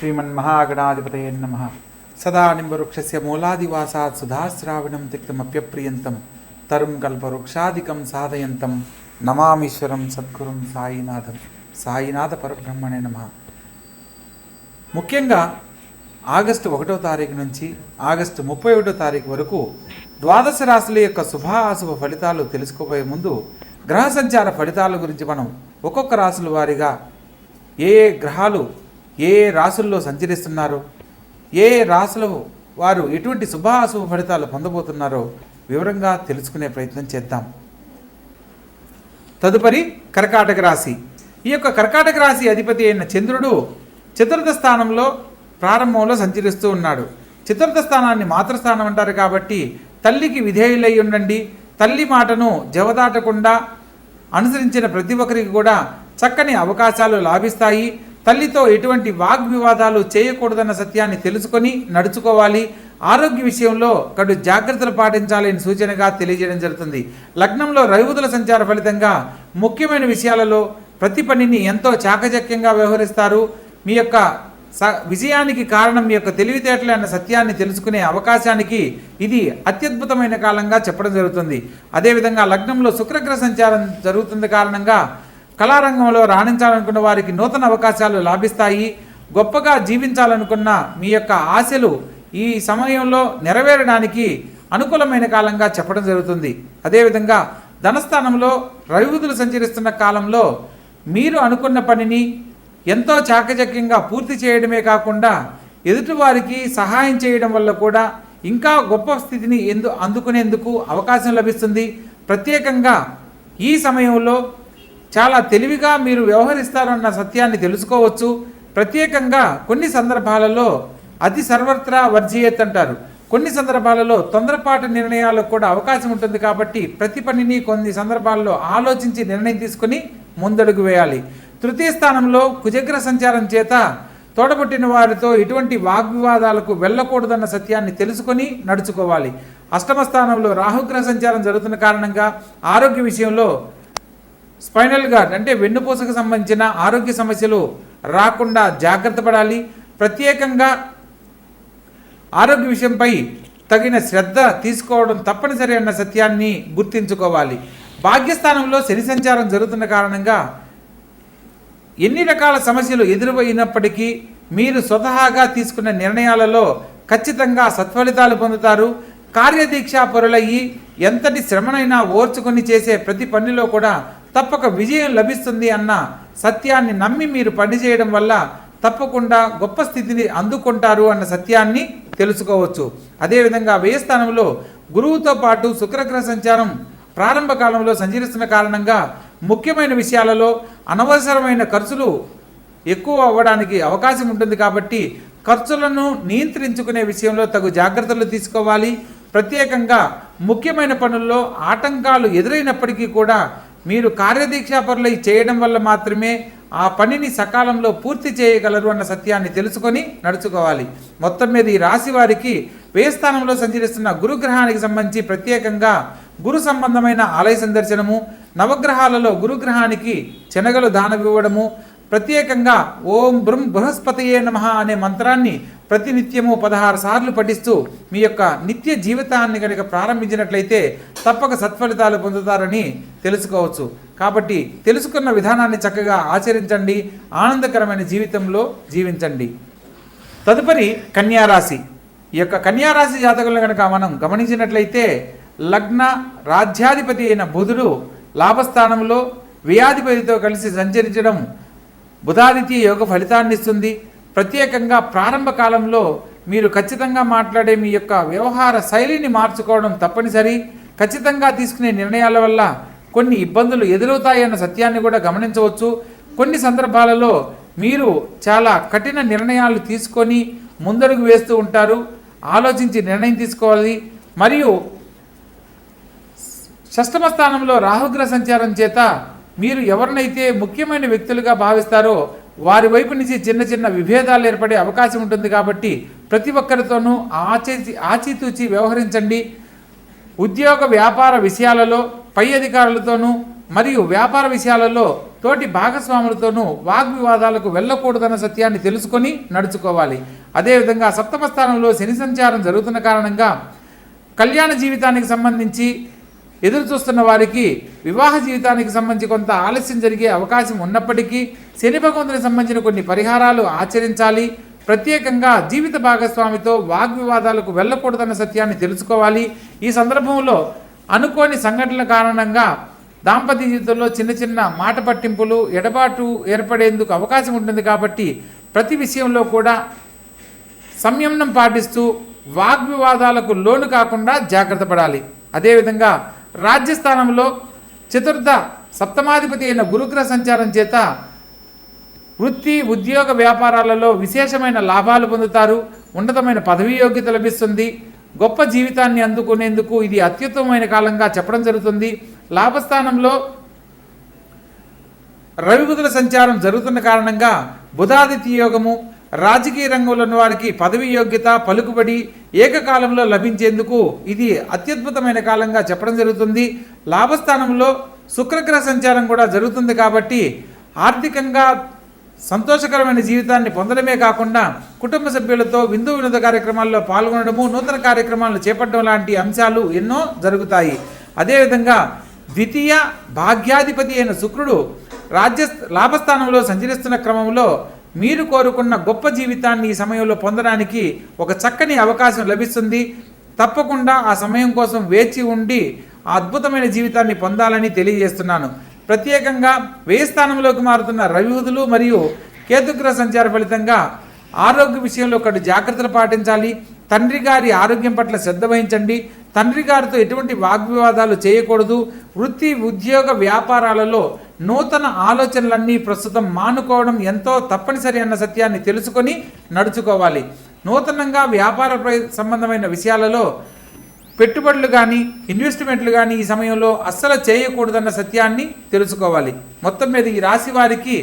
श्रीमन्महागणाधिपतये नमः। सदा निम्बवृक्षस्य मूलादिवासात् सुधाश्रावणं तिक्तमप्यप्रियन्तं तरुं कल्पवृक्षादिकं साधयन्तं नमामीश्वरं सद्गुरुं సాయినాథం. సాయినాథ పరబ్రహ్మణే నమః. ముఖ్యంగా ఆగస్టు 1వ తారీఖు నుంచి ఆగస్టు 31వ తారీఖు వరకు ద్వాదశ రాశుల యొక్క శుభాశుభ ఫలితాలు తెలుసుకోబోయే ముందు గ్రహ సంచార ఫలితాల గురించి మనం ఒక్కొక్క రాశుల వారీగా ఏ గ్రహాలు ఏ రాశుల్లో సంచరిస్తున్నారో, ఏ రాశుల వారు ఎటువంటి శుభాశుభ ఫలితాలు పొందబోతున్నారో వివరంగా తెలుసుకునే ప్రయత్నం చేద్దాం. తదుపరి కర్కాటక రాశి. ఈ యొక్క కర్కాటక రాశి అధిపతి అయిన చంద్రుడు చతుర్థ స్థానంలో ప్రారంభంలో సంచరిస్తూ ఉన్నాడు. చతుర్థ స్థానాన్ని మాతృస్థానం అంటారు కాబట్టి తల్లికి విధేయులై ఉండండి. తల్లి మాటను జవదాటకుండా అనుసరించిన ప్రతి ఒక్కరికి కూడా చక్కని అవకాశాలు లాభిస్తాయి. తల్లితో ఎటువంటి వాగ్వివాదాలు చేయకూడదన్న సత్యాన్ని తెలుసుకొని నడుచుకోవాలి. ఆరోగ్య విషయంలో కడు జాగ్రత్తలు పాటించాలని సూచనగా తెలియజేయడం జరుగుతుంది. లగ్నంలో రవిబుధుల సంచార ఫలితంగా ముఖ్యమైన విషయాలలో ప్రతి పనిని ఎంతో చాకచక్యంగా వ్యవహరిస్తారు. మీ యొక్క విజయానికి కారణం మీ యొక్క తెలివితేటలే అన్న సత్యాన్ని తెలుసుకునే అవకాశానికి ఇది అత్యద్భుతమైన కాలంగా చెప్పడం జరుగుతుంది. అదేవిధంగా లగ్నంలో శుక్రగ్రహ సంచారం జరుగుతుంది కారణంగా కళారంగంలో రాణించాలనుకున్న వారికి నూతన అవకాశాలు లాభిస్తాయి. గొప్పగా జీవించాలనుకున్న మీ యొక్క ఆశలు ఈ సమయంలో నెరవేరడానికి అనుకూలమైన కాలంగా చెప్పడం జరుగుతుంది. అదేవిధంగా ధనస్థానంలో రవిబుధులు సంచరిస్తున్న కాలంలో మీరు అనుకున్న పనిని ఎంతో చాకచక్యంగా పూర్తి చేయడమే కాకుండా ఎదుటివారికి సహాయం చేయడం వల్ల కూడా ఇంకా గొప్ప స్థితిని అందుకునేందుకు అవకాశం లభిస్తుంది. ప్రత్యేకంగా ఈ సమయంలో చాలా తెలివిగా మీరు వ్యవహరిస్తారన్న సత్యాన్ని తెలుసుకోవచ్చు. ప్రత్యేకంగా కొన్ని సందర్భాలలో అతి సర్వత్రా వర్జీయత్ అంటారు. కొన్ని సందర్భాలలో తొందరపాటు నిర్ణయాలకు కూడా అవకాశం ఉంటుంది కాబట్టి ప్రతి పనిని కొన్ని సందర్భాల్లో ఆలోచించి నిర్ణయం తీసుకుని ముందడుగు వేయాలి. తృతీయ స్థానంలో కుజగ్రహ సంచారం చేత తోడబుట్టిన వారితో ఎటువంటి వాగ్వివాదాలకు వెళ్ళకూడదన్న సత్యాన్ని తెలుసుకొని నడుచుకోవాలి. అష్టమ స్థానంలో రాహుగ్రహ సంచారం జరుగుతున్న కారణంగా ఆరోగ్య విషయంలో స్పైనల్ గార్డ్ అంటే వెన్నుపూసకు సంబంధించిన ఆరోగ్య సమస్యలు రాకుండా జాగ్రత్త పడాలి. ప్రత్యేకంగా ఆరోగ్య విషయంపై తగిన శ్రద్ధ తీసుకోవడం తప్పనిసరి అన్న సత్యాన్ని గుర్తించుకోవాలి. భాగ్యస్థానంలో శని సంచారం జరుగుతున్న కారణంగా ఎన్ని రకాల సమస్యలు ఎదురైనప్పటికీ మీరు స్వతహాగా తీసుకున్న నిర్ణయాలలో ఖచ్చితంగా సత్ఫలితాలు పొందుతారు. కార్యదీక్షా పరులయ్యి ఎంతటి శ్రమనైనా ఓర్చుకొని చేసే ప్రతి పనిలో కూడా తప్పక విజయం లభిస్తుంది అన్న సత్యాన్ని నమ్మి మీరు పనిచేయడం వల్ల తప్పకుండా గొప్ప స్థితిని అందుకుంటారు అన్న సత్యాన్ని తెలుసుకోవచ్చు. అదేవిధంగా వ్యయ స్థానంలో గురువుతో పాటు శుక్రగ్రహ సంచారం ప్రారంభ కాలంలో సంచరిస్తున్న కారణంగా ముఖ్యమైన విషయాలలో అనవసరమైన ఖర్చులు ఎక్కువ అవ్వడానికి అవకాశం ఉంటుంది కాబట్టి ఖర్చులను నియంత్రించుకునే విషయంలో తగు జాగ్రత్తలు తీసుకోవాలి. ప్రత్యేకంగా ముఖ్యమైన పనుల్లో ఆటంకాలు ఎదురైనప్పటికీ కూడా మీరు కార్యదీక్షాపరులై చేయడం వల్ల మాత్రమే ఆ పనిని సకాలంలో పూర్తి చేయగలరు అన్న సత్యాన్ని తెలుసుకొని నడుచుకోవాలి. మొత్తం మీద ఈ రాశి వారికి వ్యయస్థానంలో సంచరిస్తున్న గురుగ్రహానికి సంబంధించి ప్రత్యేకంగా గురు సంబంధమైన ఆలయ సందర్శనము, నవగ్రహాలలో గురుగ్రహానికి శనగలు దానమివ్వడము, ప్రత్యేకంగా ఓం బ్రహ్మ బృహస్పతయే నమః అనే మంత్రాన్ని ప్రతినిత్యము 16 సార్లు పఠిస్తూ మీ యొక్క నిత్య జీవితాన్ని కనుక ప్రారంభించినట్లయితే తప్పక సత్ఫలితాలు పొందుతారని తెలుసుకోవచ్చు. కాబట్టి తెలుసుకున్న విధానాన్ని చక్కగా ఆచరించండి. ఆనందకరమైన జీవితంలో జీవించండి. తదుపరి కన్యారాశి. ఈ యొక్క కన్యారాశి జాతకులను కనుక మనం గమనించినట్లయితే లగ్న రాజ్యాధిపతి అయిన బుధుడు లాభస్థానంలో వ్యయాధిపతితో కలిసి సంచరించడం బుధాదిత్య యోగ ఫలితాన్ని ఇస్తుంది. ప్రత్యేకంగా ప్రారంభ కాలంలో మీరు ఖచ్చితంగా మాట్లాడే మీ యొక్క వ్యవహార శైలిని మార్చుకోవడం తప్పనిసరి. ఖచ్చితంగా తీసుకునే నిర్ణయాల వల్ల కొన్ని ఇబ్బందులు ఎదురవుతాయన్న సత్యాన్ని కూడా గమనించవచ్చు. కొన్ని సందర్భాలలో మీరు చాలా కఠిన నిర్ణయాలు తీసుకొని ముందడుగు వేస్తూ ఉంటారు. ఆలోచించి నిర్ణయం తీసుకోవాలి. మరియు షష్టమ స్థానంలో రాహుగ్రహ సంచారం చేత మీరు ఎవరినైతే ముఖ్యమైన వ్యక్తులుగా భావిస్తారో వారి వైపు నుంచి చిన్న చిన్న విభేదాలు ఏర్పడే అవకాశం ఉంటుంది కాబట్టి ప్రతి ఒక్కరితోనూ ఆచితూచి వ్యవహరించండి. ఉద్యోగ వ్యాపార విషయాలలో పై అధికారులతోనూ మరియు వ్యాపార విషయాలలో తోటి భాగస్వాములతోనూ వాగ్వివాదాలకు వెళ్ళకూడదన్న సత్యాన్ని తెలుసుకొని నడుచుకోవాలి. అదేవిధంగా సప్తమ స్థానంలో శని సంచారం జరుగుతున్న కారణంగా కళ్యాణ జీవితానికి సంబంధించి ఎదురు చూస్తున్న వారికి వివాహ జీవితానికి సంబంధించి కొంత ఆలస్యం జరిగే అవకాశం ఉన్నప్పటికీ శని భగవంతునికి సంబంధించిన కొన్ని పరిహారాలు ఆచరించాలి. ప్రత్యేకంగా జీవిత భాగస్వామితో వాగ్వివాదాలకు వెళ్ళకూడదన్న సత్యాన్ని తెలుసుకోవాలి. ఈ సందర్భంలో అనుకోని సంఘటనల కారణంగా దాంపత్య జీవితంలో చిన్న చిన్న మాట పట్టింపులు ఎడబాటు ఏర్పడేందుకు అవకాశం ఉంటుంది. కాబట్టి ప్రతి విషయంలో కూడా సంయమనం పాటిస్తూ వాగ్వివాదాలకు లోను కాకుండా జాగ్రత్త పడాలి. అదేవిధంగా రాజ్యస్థానంలో చతుర్థ సప్తమాధిపతి అయిన గురుగ్రహ సంచారం చేత వృత్తి ఉద్యోగ వ్యాపారాలలో విశేషమైన లాభాలు పొందుతారు. ఉన్నతమైన పదవీ యోగ్యత లభిస్తుంది. గొప్ప జీవితాన్ని అందుకునేందుకు ఇది అత్యుత్తమమైన కాలంగా చెప్పడం జరుగుతుంది. లాభస్థానంలో రవి బుధుల సంచారం జరుగుతున్న కారణంగా బుధాదిత్య యోగము, రాజకీయ రంగంలో ఉన్న వారికి పదవి యోగ్యత పలుకుబడి ఏకకాలంలో లభించేందుకు ఇది అత్యద్భుతమైన కాలంగా చెప్పడం జరుగుతుంది. లాభస్థానంలో శుక్రగ్రహ సంచారం కూడా జరుగుతుంది. కాబట్టి ఆర్థికంగా సంతోషకరమైన జీవితాన్ని పొందడమే కాకుండా కుటుంబ సభ్యులతో విందు వినోద కార్యక్రమాల్లో పాల్గొనడము, నూతన కార్యక్రమాలను చేపట్టడం లాంటి అంశాలు ఎన్నో జరుగుతాయి. అదేవిధంగా ద్వితీయ భాగ్యాధిపతి అయిన శుక్రుడు లాభస్థానంలో సంచరిస్తున్న క్రమంలో మీరు కోరుకున్న గొప్ప జీవితాన్ని ఈ సమయంలో పొందడానికి ఒక చక్కని అవకాశం లభిస్తుంది. తప్పకుండా ఆ సమయం కోసం వేచి ఉండి ఆ అద్భుతమైన జీవితాన్ని పొందాలని తెలియజేస్తున్నాను. ప్రత్యేకంగా వ్యయ స్థానంలోకి మారుతున్న రవి బుధులు మరియు కేతుగ్రహ సంచార ఫలితంగా ఆరోగ్య విషయంలో ఒకటి జాగ్రత్తలు పాటించాలి. తండ్రి గారి ఆరోగ్యం పట్ల శ్రద్ధ వహించండి. తండ్రి గారితో ఎటువంటి వాగ్వివాదాలు చేయకూడదు. వృత్తి ఉద్యోగ వ్యాపారాలలో నూతన ఆలోచనలన్నీ ప్రస్తుతం మానుకోవడం ఎంతో తప్పనిసరి అన్న సత్యాన్ని తెలుసుకొని నడుచుకోవాలి. నూతనంగా వ్యాపార సంబంధమైన విషయాలలో పెట్టుబడులు కానీ ఇన్వెస్ట్మెంట్లు కానీ ఈ సమయంలో అస్సలు చేయకూడదన్న సత్యాన్ని తెలుసుకోవాలి. మొత్తం మీద ఈ రాశి వారికి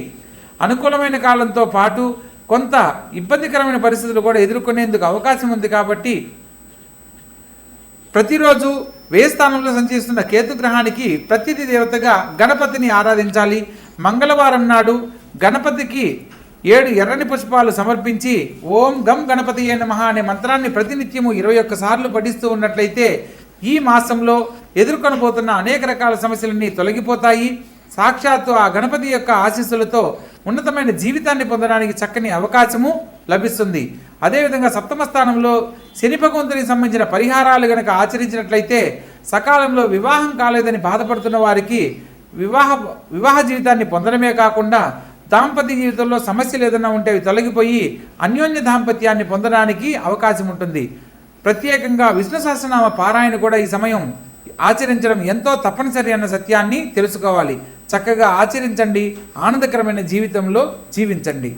అనుకూలమైన కాలంతో పాటు కొంత ఇబ్బందికరమైన పరిస్థితులు కూడా ఎదుర్కొనేందుకు అవకాశం ఉంది. కాబట్టి ప్రతిరోజు వ్యయ స్థానంలో సంచరిస్తున్న కేతుగ్రహానికి ప్రతిథి దేవతగా గణపతిని ఆరాధించాలి. మంగళవారం నాడు గణపతికి 7 ఎర్రని పుష్పాలు సమర్పించి ఓం గం గణపతియే నమః అనే మంత్రాన్ని ప్రతినిత్యము 21 సార్లు పఠిస్తూ ఉన్నట్లయితే ఈ మాసంలో ఎదుర్కొనబోతున్న అనేక రకాల సమస్యలన్నీ తొలగిపోతాయి. సాక్షాత్తు ఆ గణపతి యొక్క ఆశీస్సులతో ఉన్నతమైన జీవితాన్ని పొందడానికి చక్కని అవకాశము లభిస్తుంది. అదేవిధంగా సప్తమ స్థానంలో శని భగవంతునికి సంబంధించిన పరిహారాలు గనక ఆచరించినట్లయితే సకాలంలో వివాహం కాలేదని బాధపడుతున్న వారికి వివాహ జీవితాన్ని పొందడమే కాకుండా దాంపత్య జీవితంలో సమస్యలు ఏదైనా ఉంటే అవి తొలగిపోయి అన్యోన్య దాంపత్యాన్ని పొందడానికి అవకాశం ఉంటుంది. ప్రత్యేకంగా విష్ణు సహస్రనామ పారాయణ కూడా ఈ సమయం ఆచరించడం ఎంతో తప్పనిసరి అన్న సత్యాన్ని తెలుసుకోవాలి. చక్కగా ఆచరించండి. ఆనందకరమైన జీవితంలో జీవించండి.